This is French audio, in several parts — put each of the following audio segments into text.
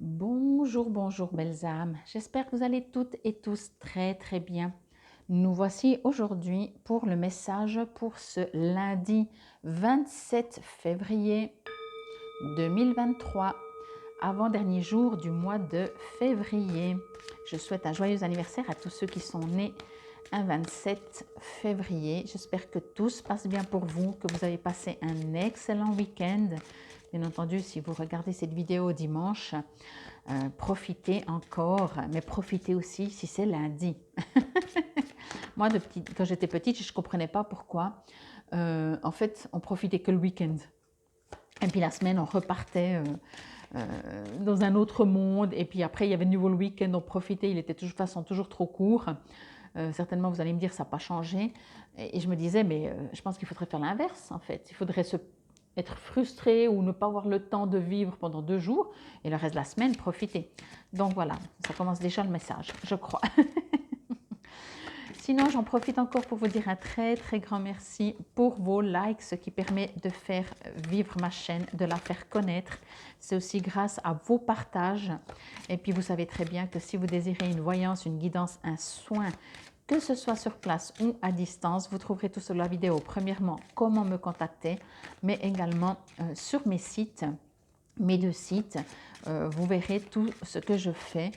Bonjour, bonjour belles âmes. J'espère que vous allez toutes et tous très très bien. Nous voici aujourd'hui pour le message pour ce lundi 27 février 2023, avant-dernier jour du mois de février. Je souhaite un joyeux anniversaire à tous ceux qui sont nés un 27 février. J'espère que tout se passe bien pour vous, que vous avez passé un excellent week-end. Bien entendu, si vous regardez cette vidéo dimanche, profitez encore, mais profitez aussi si c'est lundi. Moi, quand j'étais petite, je ne comprenais pas pourquoi. En fait, on profitait que le week-end. Et puis la semaine, on repartait dans un autre monde. Et puis après, il y avait de nouveau le week-end, on profitait. Il était de toute façon toujours trop court. Certainement, vous allez me dire, ça n'a pas changé. Et je me disais, mais je pense qu'il faudrait faire l'inverse, en fait. Il faudrait être frustré ou ne pas avoir le temps de vivre pendant 2 jours et le reste de la semaine, profiter. Donc voilà, ça commence déjà le message, je crois. Sinon, j'en profite encore pour vous dire un très très grand merci pour vos likes, ce qui permet de faire vivre ma chaîne, de la faire connaître. C'est aussi grâce à vos partages. Et puis vous savez très bien que si vous désirez une voyance, une guidance, un soin, que ce soit sur place ou à distance, vous trouverez tout sur la vidéo. Premièrement, comment me contacter, mais également sur mes sites, mes 2 sites. Vous verrez tout ce que je fais.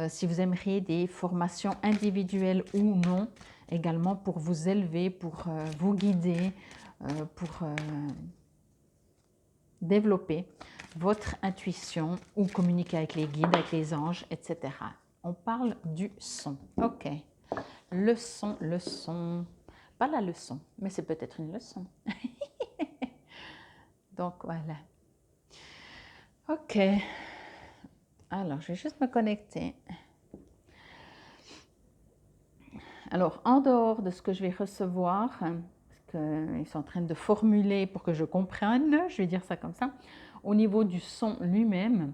Si vous aimeriez des formations individuelles ou non, également pour vous élever, pour vous guider, pour développer votre intuition ou communiquer avec les guides, avec les anges, etc. On parle du son. Ok. Le son. Pas la leçon, mais c'est peut-être une leçon. Donc voilà. Ok. Alors, je vais juste me connecter. Alors, en dehors de ce que je vais recevoir, parce qu'ils sont en train de formuler pour que je comprenne, je vais dire ça comme ça, au niveau du son lui-même,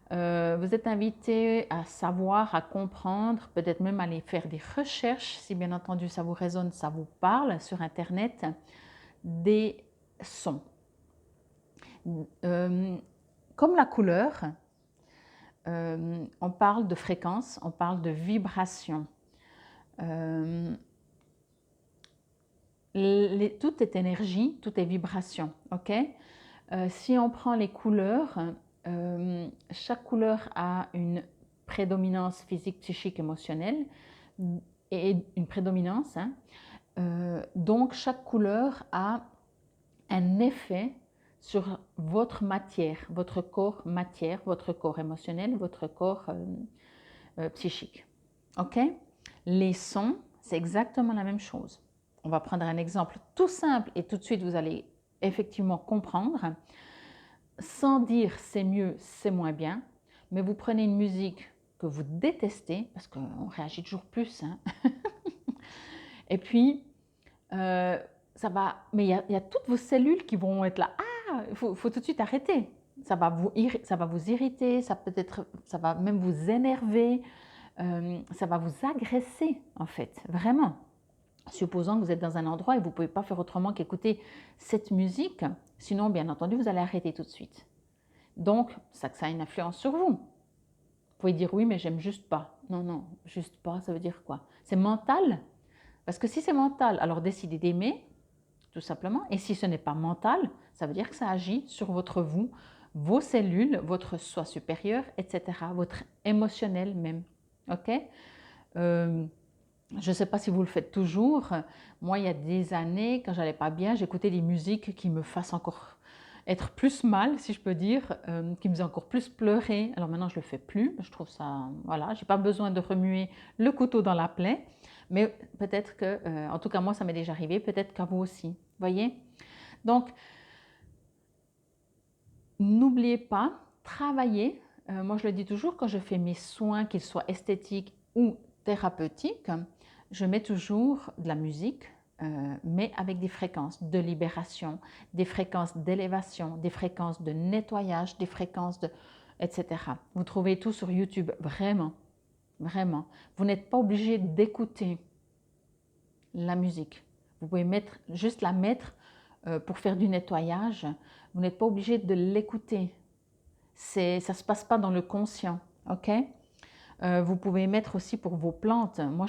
vous êtes invité à savoir, à comprendre, peut-être même aller faire des recherches, si bien entendu ça vous résonne, ça vous parle sur Internet, des sons. Comme la couleur, on parle de fréquence, on parle de vibration. Tout est énergie, tout est vibration, ok? Si on prend les couleurs, chaque couleur a une prédominance physique, psychique, émotionnelle et une prédominance. Hein. Donc chaque couleur a un effet sur votre matière, votre corps matière, votre corps émotionnel, votre corps psychique. Ok? Les sons, c'est exactement la même chose. On va prendre un exemple tout simple et tout de suite vous allez effectivement comprendre. Sans dire c'est mieux, c'est moins bien, mais vous prenez une musique que vous détestez, parce qu'on réagit toujours plus, hein. Et puis ça va, mais il y a toutes vos cellules qui vont être là. Ah, il faut tout de suite arrêter. Ça va vous irriter, ça va même vous énerver, ça va vous agresser en fait, vraiment. Supposons que vous êtes dans un endroit et vous ne pouvez pas faire autrement qu'écouter cette musique, sinon bien entendu vous allez arrêter tout de suite. Donc ça a une influence sur vous. Vous pouvez dire oui mais j'aime juste pas. Non, non, juste pas, ça veut dire quoi? C'est mental? Parce que si c'est mental, alors décidez d'aimer, tout simplement. Et si ce n'est pas mental, ça veut dire que ça agit sur votre vous, vos cellules, votre soi supérieur, etc., votre émotionnel même. Ok? Je ne sais pas si vous le faites toujours. Moi, il y a des années, quand j'allais pas bien, j'écoutais des musiques qui me fassent encore être plus mal, si je peux dire, qui me faisaient encore plus pleurer. Alors maintenant, je le fais plus. Je trouve ça, voilà, j'ai pas besoin de remuer le couteau dans la plaie. Mais peut-être que, en tout cas moi, ça m'est déjà arrivé. Peut-être qu'à vous aussi. Voyez. Donc, n'oubliez pas, travaillez. Moi, je le dis toujours quand je fais mes soins, qu'ils soient esthétiques ou thérapeutiques, je mets toujours de la musique, mais avec des fréquences de libération, des fréquences d'élévation, des fréquences de nettoyage, des fréquences de... etc. Vous trouvez tout sur YouTube, vraiment, vraiment. Vous n'êtes pas obligé d'écouter la musique. Vous pouvez juste la mettre pour faire du nettoyage. Vous n'êtes pas obligé de l'écouter. ça ne se passe pas dans le conscient, ok? Vous pouvez mettre aussi pour vos plantes. Moi,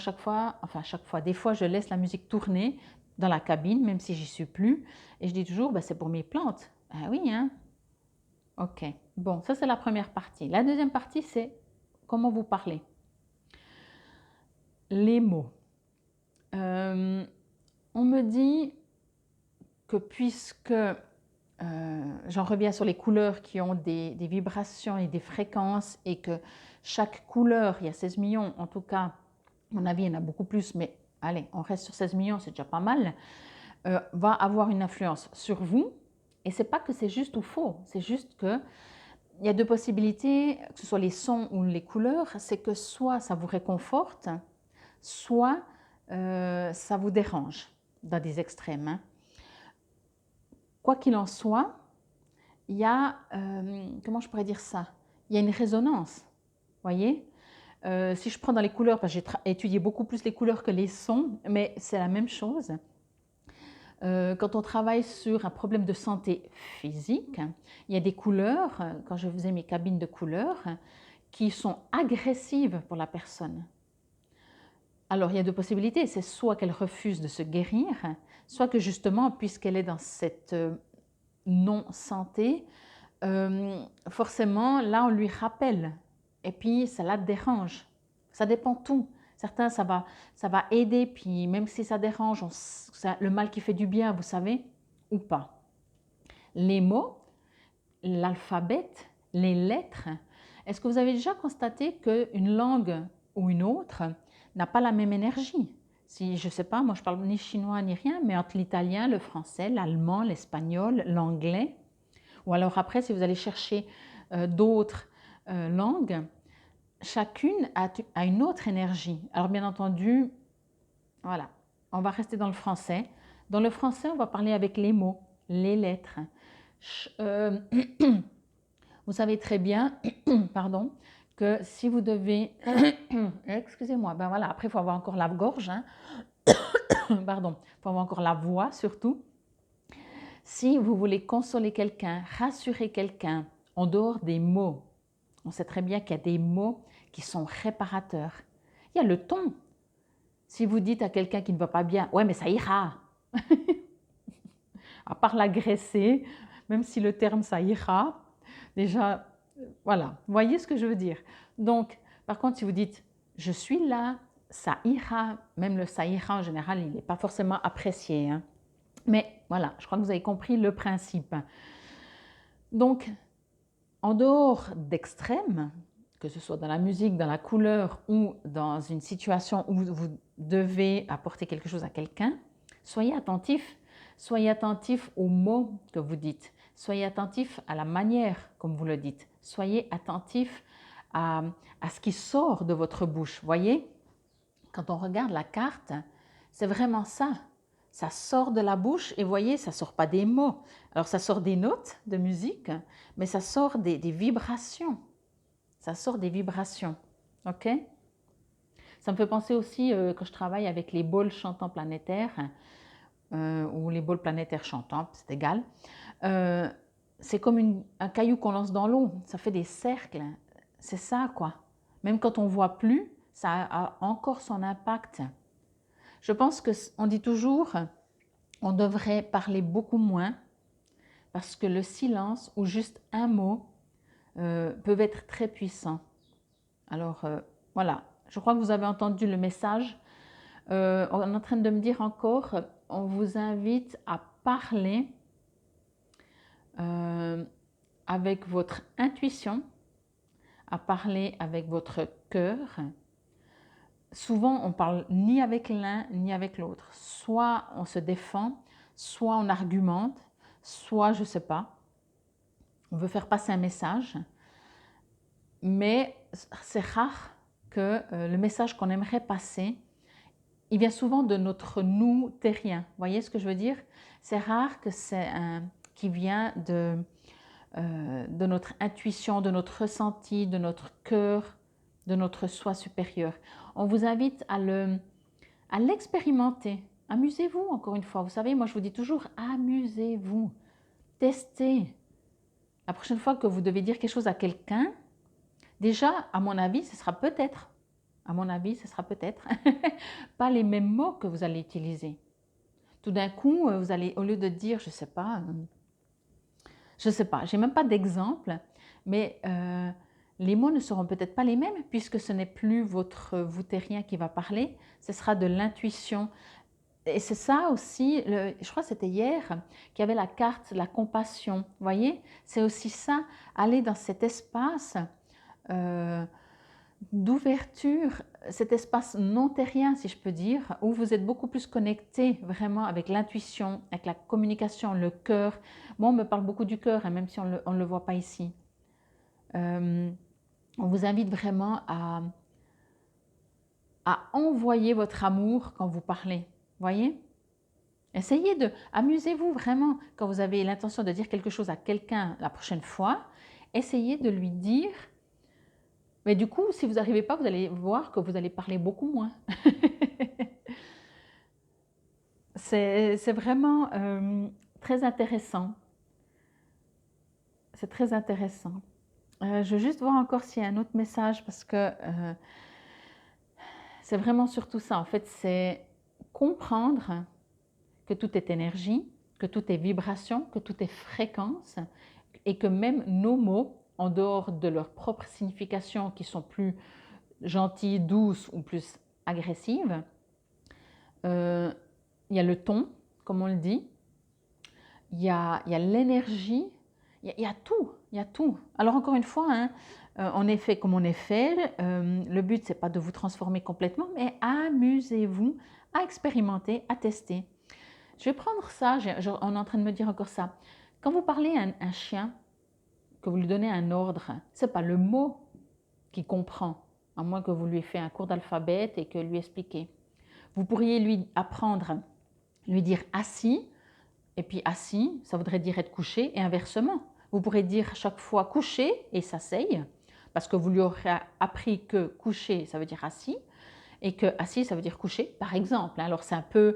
des fois, je laisse la musique tourner dans la cabine, même si j'y suis plus. Et je dis toujours, ben, c'est pour mes plantes. Ah oui, hein? Ok. Bon, ça, c'est la première partie. La deuxième partie, c'est comment vous parlez. Les mots. On me dit que puisque j'en reviens sur les couleurs qui ont des vibrations et des fréquences et que chaque couleur, il y a 16 millions, en tout cas, à mon avis, il y en a beaucoup plus, mais allez, on reste sur 16 millions, c'est déjà pas mal, va avoir une influence sur vous. Et c'est pas que c'est juste ou faux, c'est juste que il y a deux possibilités, que ce soit les sons ou les couleurs, c'est que soit ça vous réconforte, soit ça vous dérange dans des extrêmes. Hein. Quoi qu'il en soit, il y a, comment je pourrais dire ça? Il y a une résonance, voyez? Si je prends dans les couleurs, parce que j'ai étudié beaucoup plus les couleurs que les sons, mais c'est la même chose. Quand on travaille sur un problème de santé physique, il y a des couleurs, quand je faisais mes cabines de couleurs, qui sont agressives pour la personne. Alors, il y a deux possibilités. C'est soit qu'elle refuse de se guérir, soit que justement, puisqu'elle est dans cette non-santé, forcément, là, on lui rappelle. Et puis, ça la dérange. Ça dépend tout. Certains, ça va aider, puis même si ça dérange, le mal qui fait du bien, vous savez, ou pas. Les mots, l'alphabet, les lettres. Est-ce que vous avez déjà constaté qu'une langue ou une autre n'a pas la même énergie? Si, je ne sais pas, moi je parle ni chinois ni rien, mais entre l'italien, le français, l'allemand, l'espagnol, l'anglais, ou alors après, si vous allez chercher d'autres langues, chacune a une autre énergie. Alors bien entendu, voilà, on va rester dans le français. Dans le français, on va parler avec les mots, les lettres. Vous savez très bien, pardon, que si vous devez, excusez-moi, ben voilà, après il faut avoir encore la gorge, hein. Pardon, il faut avoir encore la voix surtout. Si vous voulez consoler quelqu'un, rassurer quelqu'un, en dehors des mots, on sait très bien qu'il y a des mots qui sont réparateurs. Il y a le ton. Si vous dites à quelqu'un qui ne va pas bien, ouais, mais ça ira. À part l'agresser, même si le terme ça ira, déjà, voilà, vous voyez ce que je veux dire. Donc, par contre, si vous dites je suis là, ça ira, même le ça ira en général, il n'est pas forcément apprécié. Hein. Mais voilà, je crois que vous avez compris le principe. Donc, en dehors d'extrêmes, que ce soit dans la musique, dans la couleur ou dans une situation où vous devez apporter quelque chose à quelqu'un, soyez attentif. Soyez attentif aux mots que vous dites. Soyez attentif à la manière comme vous le dites. Soyez attentif à ce qui sort de votre bouche. Voyez, quand on regarde la carte, c'est vraiment ça. Ça sort de la bouche et voyez, ça ne sort pas des mots. Alors ça sort des notes de musique, mais ça sort des vibrations. Ça sort des vibrations. OK? Ça me fait penser aussi quand je travaille avec les bols chantants planétaires, ou les bols planétaires chantants, c'est égal. C'est comme un caillou qu'on lance dans l'eau, ça fait des cercles. C'est ça, quoi. Même quand on ne voit plus, ça a encore son impact. Je pense qu'on dit toujours, on devrait parler beaucoup moins, parce que le silence ou juste un mot peuvent être très puissants. Alors, voilà, je crois que vous avez entendu le message. On est en train de me dire encore, on vous invite à parler avec votre intuition, à parler avec votre cœur. Souvent, on parle ni avec l'un ni avec l'autre. Soit on se défend, soit on argumente, soit je ne sais pas. On veut faire passer un message, mais c'est rare que le message qu'on aimerait passer, il vient souvent de notre nous terrien. Vous voyez ce que je veux dire? C'est rare que c'est qui vient de notre intuition, de notre ressenti, de notre cœur, de notre soi supérieur. On vous invite à l'expérimenter. Amusez-vous encore une fois. Vous savez, moi je vous dis toujours, amusez-vous. Testez. la prochaine fois que vous devez dire quelque chose à quelqu'un, déjà, à mon avis, ce sera peut-être, pas les mêmes mots que vous allez utiliser. Tout d'un coup, vous allez, au lieu de dire, je sais pas, j'ai même pas d'exemple, mais les mots ne seront peut-être pas les mêmes puisque ce n'est plus votre vous terrien qui va parler, ce sera de l'intuition. Et c'est ça aussi, je crois que c'était hier, qu'il y avait la carte, la compassion. Vous voyez, c'est aussi ça, aller dans cet espace d'ouverture, cet espace non terrien, si je peux dire, où vous êtes beaucoup plus connecté vraiment avec l'intuition, avec la communication, le cœur. Moi, on me parle beaucoup du cœur, hein, même si on ne le voit pas ici. On vous invite vraiment à envoyer votre amour quand vous parlez. Voyez? Essayez de, amusez-vous vraiment quand vous avez l'intention de dire quelque chose à quelqu'un la prochaine fois. Essayez de lui dire, mais du coup, si vous n'arrivez pas, vous allez voir que vous allez parler beaucoup moins. C'est vraiment très intéressant. C'est très intéressant. Je veux juste voir encore s'il y a un autre message parce que c'est vraiment surtout ça. En fait, c'est comprendre que tout est énergie, que tout est vibration, que tout est fréquence et que même nos mots, en dehors de leur propre signification qui sont plus gentilles, douces ou plus agressives, il y a le ton, comme on le dit, il y a l'énergie, il y a tout, il y a tout. Alors encore une fois, hein, on est fait comme on est fait. Le but, c'est pas de vous transformer complètement, mais amusez-vous à expérimenter, à tester. Je vais prendre ça, on est en train de me dire encore ça. Quand vous parlez à un chien, que vous lui donnez un ordre, ce n'est pas le mot qu'il comprend, à moins que vous lui ayez fait un cours d'alphabet et que lui expliquez. Vous pourriez lui apprendre, lui dire assis, et puis assis, ça voudrait dire être couché, et inversement. Vous pourrez dire chaque fois couché et s'asseye, parce que vous lui aurez appris que couché, ça veut dire assis, et que assis, ça veut dire couché, par exemple. Alors c'est un peu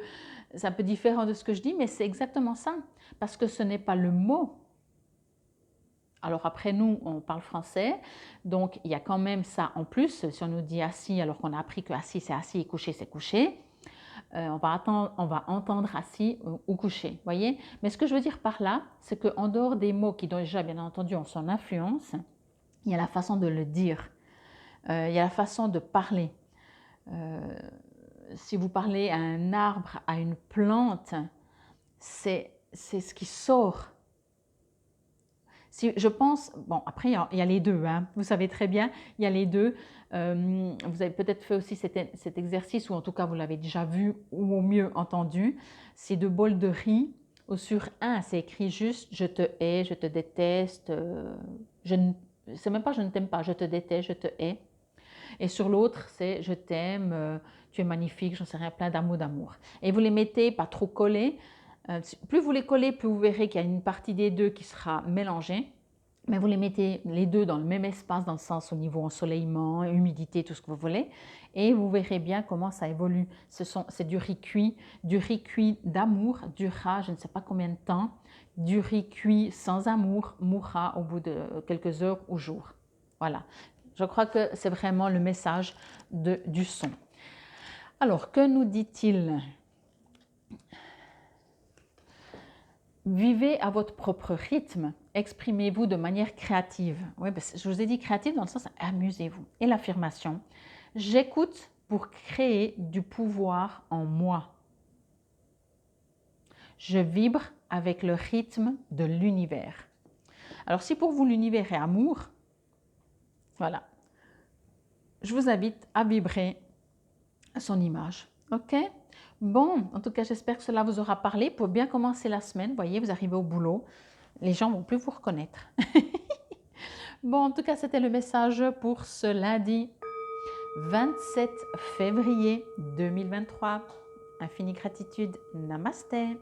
différent de ce que je dis, mais c'est exactement ça, parce que ce n'est pas le mot. Alors après, nous, on parle français, donc il y a quand même ça en plus. Si on nous dit assis, alors qu'on a appris que assis, c'est assis et couché, c'est couché, on va entendre assis ou couché, voyez. Mais ce que je veux dire par là, c'est qu'en dehors des mots qui déjà, bien entendu, ont son influence, il y a la façon de le dire, il y a la façon de parler. Si vous parlez à un arbre, à une plante, c'est ce qui sort. Si je pense, bon après il y a les deux, hein, vous savez très bien, il y a les deux. Vous avez peut-être fait aussi cet exercice, ou en tout cas vous l'avez déjà vu ou au mieux entendu. Ces deux bols de riz, sur un c'est écrit juste je te hais, je te déteste, c'est même pas je ne t'aime pas, je te déteste, je te hais. Et sur l'autre c'est je t'aime, tu es magnifique, j'en sais rien, plein d'amour. Et vous les mettez pas trop collés. Plus vous les collez, plus vous verrez qu'il y a une partie des deux qui sera mélangée. Mais vous les mettez les deux dans le même espace, dans le sens au niveau ensoleillement, humidité, tout ce que vous voulez. Et vous verrez bien comment ça évolue. C'est du riz cuit d'amour durera je ne sais pas combien de temps. Du riz cuit sans amour mourra au bout de quelques heures ou jours. Voilà. Je crois que c'est vraiment le message du son. Alors, que nous dit-il ? Vivez à votre propre rythme, exprimez-vous de manière créative. Oui, parce que je vous ai dit créative dans le sens amusez-vous. Et l'affirmation, j'écoute pour créer du pouvoir en moi. Je vibre avec le rythme de l'univers. Alors si pour vous l'univers est amour, voilà, je vous invite à vibrer à son image. Ok ? Bon, en tout cas, j'espère que cela vous aura parlé. Pour bien commencer la semaine, voyez, vous arrivez au boulot, les gens ne vont plus vous reconnaître. Bon, en tout cas, c'était le message pour ce lundi 27 février 2023. Infinie gratitude. Namasté.